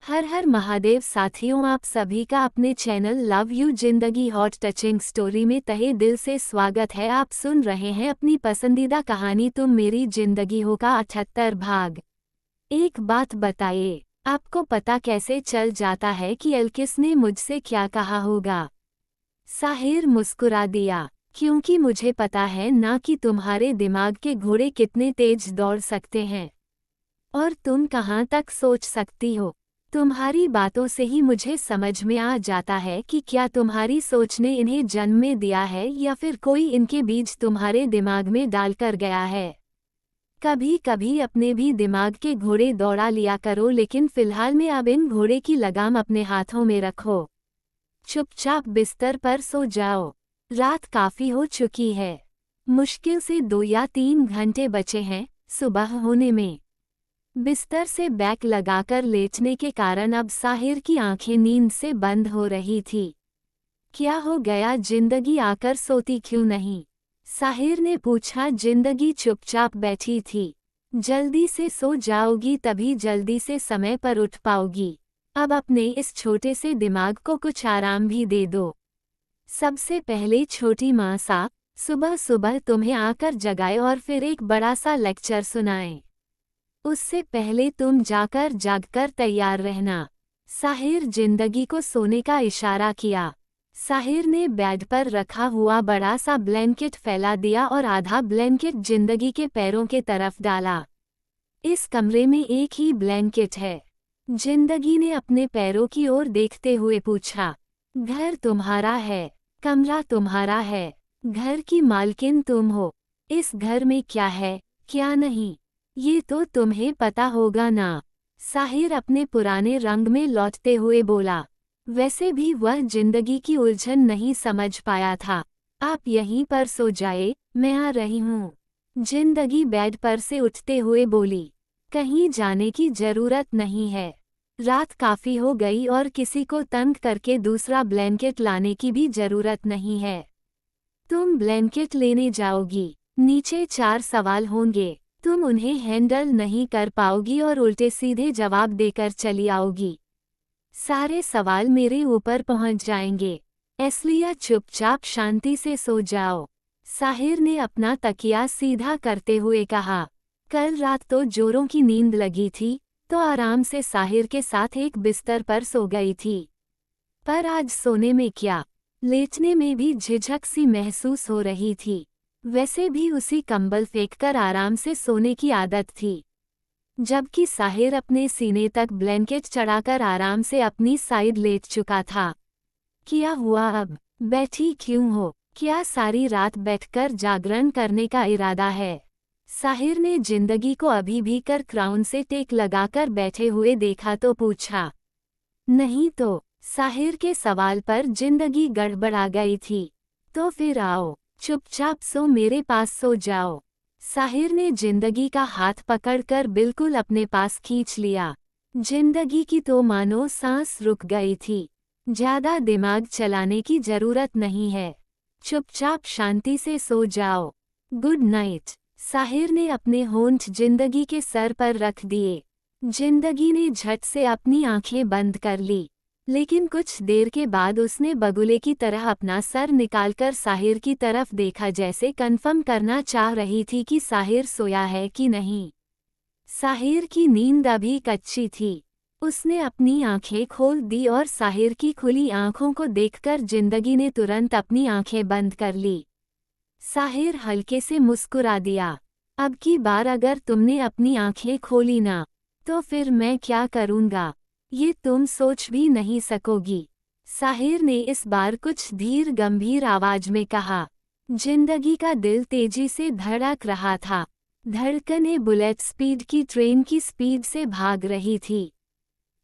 हर हर महादेव साथियों, आप सभी का अपने चैनल लव यू जिंदगी हॉट टचिंग स्टोरी में तहे दिल से स्वागत है। आप सुन रहे हैं अपनी पसंदीदा कहानी तुम मेरी जिंदगी हो का 78 भाग। एक बात बताइए, आपको पता कैसे चल जाता है कि एल्किस ने मुझसे क्या कहा होगा? साहिर मुस्कुरा दिया, क्योंकि मुझे पता है ना कि तुम्हारे दिमाग के घोड़े कितने तेज दौड़ सकते हैं और तुम कहाँ तक सोच सकती हो। तुम्हारी बातों से ही मुझे समझ में आ जाता है कि क्या तुम्हारी सोच ने इन्हें जन्म में दिया है या फिर कोई इनके बीज तुम्हारे दिमाग में डालकर गया है। कभी कभी अपने भी दिमाग के घोड़े दौड़ा लिया करो, लेकिन फिलहाल में अब इन घोड़े की लगाम अपने हाथों में रखो। चुपचाप बिस्तर पर सो जाओ, रात काफी हो चुकी है। मुश्किल से 2 या 3 घंटे बचे हैं सुबह होने में। बिस्तर से बैक लगाकर लेटने के कारण अब साहिर की आंखें नींद से बंद हो रही थी। क्या हो गया, जिंदगी आकर सोती क्यों नहीं? साहिर ने पूछा। जिंदगी चुपचाप बैठी थी। जल्दी से सो जाओगी तभी जल्दी से समय पर उठ पाओगी। अब अपने इस छोटे से दिमाग को कुछ आराम भी दे दो। सबसे पहले छोटी माँ सा सुबह सुबह तुम्हें आकर जगाए और फिर एक बड़ा सा लेक्चर सुनाए। उससे पहले तुम जागकर तैयार रहना। साहिर जिंदगी को सोने का इशारा किया। साहिर ने बेड पर रखा हुआ बड़ा सा ब्लैंकेट फैला दिया और आधा ब्लैंकेट जिंदगी के पैरों के तरफ डाला। इस कमरे में एक ही ब्लैंकेट है। जिंदगी ने अपने पैरों की ओर देखते हुए पूछा। घर तुम्हारा है, कमरा तुम्हारा है, घर की मालकिन तुम हो। इस घर में क्या है क्या नहीं, ये तो तुम्हें पता होगा ना? साहिर अपने पुराने रंग में लौटते हुए बोला। वैसे भी वह जिंदगी की उलझन नहीं समझ पाया था। आप यहीं पर सो जाए, मैं आ रही हूँ। जिंदगी बेड पर से उठते हुए बोली। कहीं जाने की जरूरत नहीं है। रात काफी हो गई और किसी को तंग करके दूसरा ब्लैंकेट लाने की भी जरूरत नहीं है। तुम ब्लैंकेट लेने जाओगी, नीचे 4 सवाल होंगे, तुम उन्हें हैंडल नहीं कर पाओगी और उल्टे सीधे जवाब देकर चली आओगी। सारे सवाल मेरे ऊपर पहुंच जाएंगे, इसलिए चुपचाप शांति से सो जाओ। साहिर ने अपना तकिया सीधा करते हुए कहा। कल रात तो जोरों की नींद लगी थी तो आराम से साहिर के साथ एक बिस्तर पर सो गई थी, पर आज सोने में क्या, लेटने में भी झिझक सी महसूस हो रही थी। वैसे भी उसी कंबल फेंककर आराम से सोने की आदत थी, जबकि साहिर अपने सीने तक ब्लैंकेट चढ़ाकर आराम से अपनी साइड लेट चुका था। क्या हुआ, अब बैठी क्यों हो? क्या सारी रात बैठकर जागरण करने का इरादा है? साहिर ने जिंदगी को अभी भी कर क्राउन से टेक लगाकर बैठे हुए देखा तो पूछा। नहीं तो, साहिर के सवाल पर जिंदगी गड़बड़ा गई थी। तो फिर आओ, चुपचाप सो मेरे पास सो जाओ। साहिर ने जिंदगी का हाथ पकड़कर बिल्कुल अपने पास खींच लिया। जिंदगी की तो मानो सांस रुक गई थी। ज्यादा दिमाग चलाने की जरूरत नहीं है, चुपचाप शांति से सो जाओ। Good night. साहिर ने अपने होंठ जिंदगी के सर पर रख दिए। जिंदगी ने झट से अपनी आंखें बंद कर ली, लेकिन कुछ देर के बाद उसने बगुले की तरह अपना सर निकालकर साहिर की तरफ देखा, जैसे कंफर्म करना चाह रही थी कि साहिर सोया है कि नहीं। साहिर की नींद अभी कच्ची थी। उसने अपनी आंखें खोल दी और साहिर की खुली आंखों को देखकर जिंदगी ने तुरंत अपनी आंखें बंद कर ली। साहिर हल्के से मुस्कुरा दिया। अब की बार अगर तुमने अपनी आंखें खोली ना, तो फिर मैं क्या करूँगा ये तुम सोच भी नहीं सकोगी। साहिर ने इस बार कुछ धीर गंभीर आवाज में कहा। जिंदगी का दिल तेजी से धड़क रहा था। धड़कनें बुलेट स्पीड की ट्रेन की स्पीड से भाग रही थी,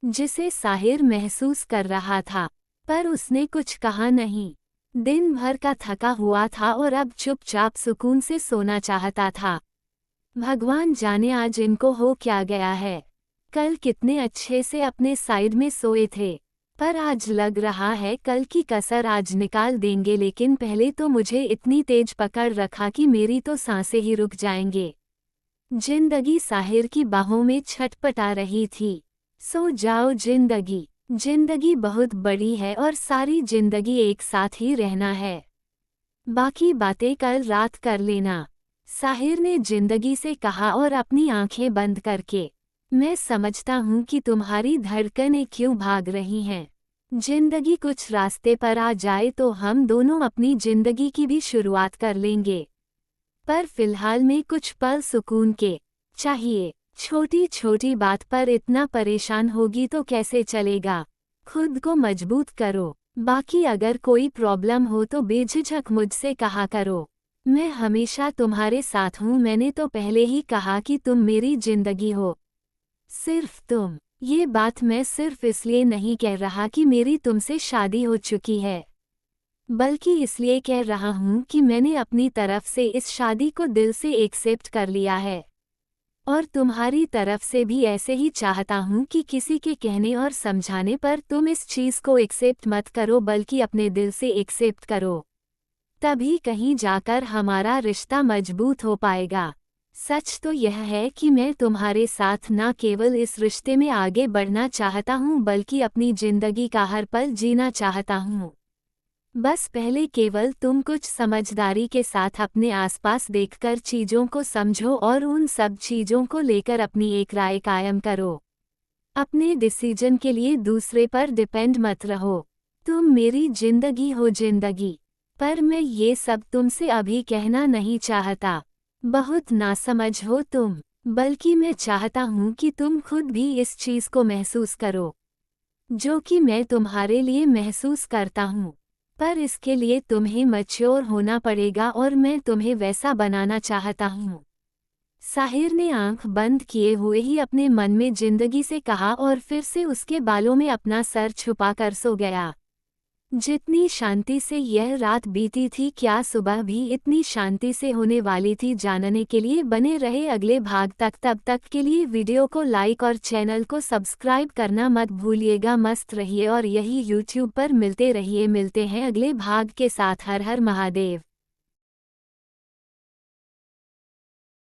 जिसे साहिर महसूस कर रहा था, पर उसने कुछ कहा नहीं। दिन भर का थका हुआ था और अब चुपचाप सुकून से सोना चाहता था। भगवान जाने आज इनको हो क्या गया है। कल कितने अच्छे से अपने साइड में सोए थे, पर आज लग रहा है कल की कसर आज निकाल देंगे। लेकिन पहले तो मुझे इतनी तेज पकड़ रखा कि मेरी तो सांसें ही रुक जाएंगे। जिंदगी साहिर की बाहों में छटपटा रही थी। सो जाओ जिंदगी। जिंदगी बहुत बड़ी है और सारी जिंदगी एक साथ ही रहना है। बाकी बातें कल रात कर लेना, साहिर ने जिंदगी से कहा और अपनी आंखें बंद करके। मैं समझता हूँ कि तुम्हारी धड़कनें क्यों भाग रही हैं। जिंदगी कुछ रास्ते पर आ जाए तो हम दोनों अपनी जिंदगी की भी शुरुआत कर लेंगे, पर फिलहाल में कुछ पल सुकून के चाहिए। छोटी छोटी बात पर इतना परेशान होगी तो कैसे चलेगा। खुद को मजबूत करो। बाकी अगर कोई प्रॉब्लम हो तो बेझिझक मुझसे कहा करो। मैं हमेशा तुम्हारे साथ हूँ। मैंने तो पहले ही कहा कि तुम मेरी जिंदगी हो, सिर्फ तुम। ये बात मैं सिर्फ इसलिए नहीं कह रहा कि मेरी तुमसे शादी हो चुकी है, बल्कि इसलिए कह रहा हूँ कि मैंने अपनी तरफ से इस शादी को दिल से एक्सेप्ट कर लिया है। और तुम्हारी तरफ से भी ऐसे ही चाहता हूँ कि किसी के कहने और समझाने पर तुम इस चीज़ को एक्सेप्ट मत करो, बल्कि अपने दिल से एक्सेप्ट करो। तभी कहीं जाकर हमारा रिश्ता मजबूत हो पाएगा। सच तो यह है कि मैं तुम्हारे साथ न केवल इस रिश्ते में आगे बढ़ना चाहता हूँ, बल्कि अपनी जिंदगी का हर पल जीना चाहता हूँ। बस पहले केवल तुम कुछ समझदारी के साथ अपने आसपास देखकर चीज़ों को समझो और उन सब चीज़ों को लेकर अपनी एक राय कायम करो। अपने डिसीजन के लिए दूसरे पर डिपेंड मत रहो। तुम मेरी जिंदगी हो जिंदगी। पर मैं ये सब तुमसे अभी कहना नहीं चाहता। बहुत नासमझ हो तुम, बल्कि मैं चाहता हूँ कि तुम खुद भी इस चीज़ को महसूस करो जो कि मैं तुम्हारे लिए महसूस करता हूँ। पर इसके लिए तुम्हें मैच्योर होना पड़ेगा और मैं तुम्हें वैसा बनाना चाहता हूँ। साहिर ने आंख बंद किए हुए ही अपने मन में जिंदगी से कहा और फिर से उसके बालों में अपना सर छुपाकर सो गया। जितनी शांति से यह रात बीती थी, क्या सुबह भी इतनी शांति से होने वाली थी, जानने के लिए बने रहे अगले भाग तक। तब तक के लिए वीडियो को लाइक और चैनल को सब्सक्राइब करना मत भूलिएगा। मस्त रहिए और यही यूट्यूब पर मिलते रहिए। मिलते हैं अगले भाग के साथ। हर हर महादेव।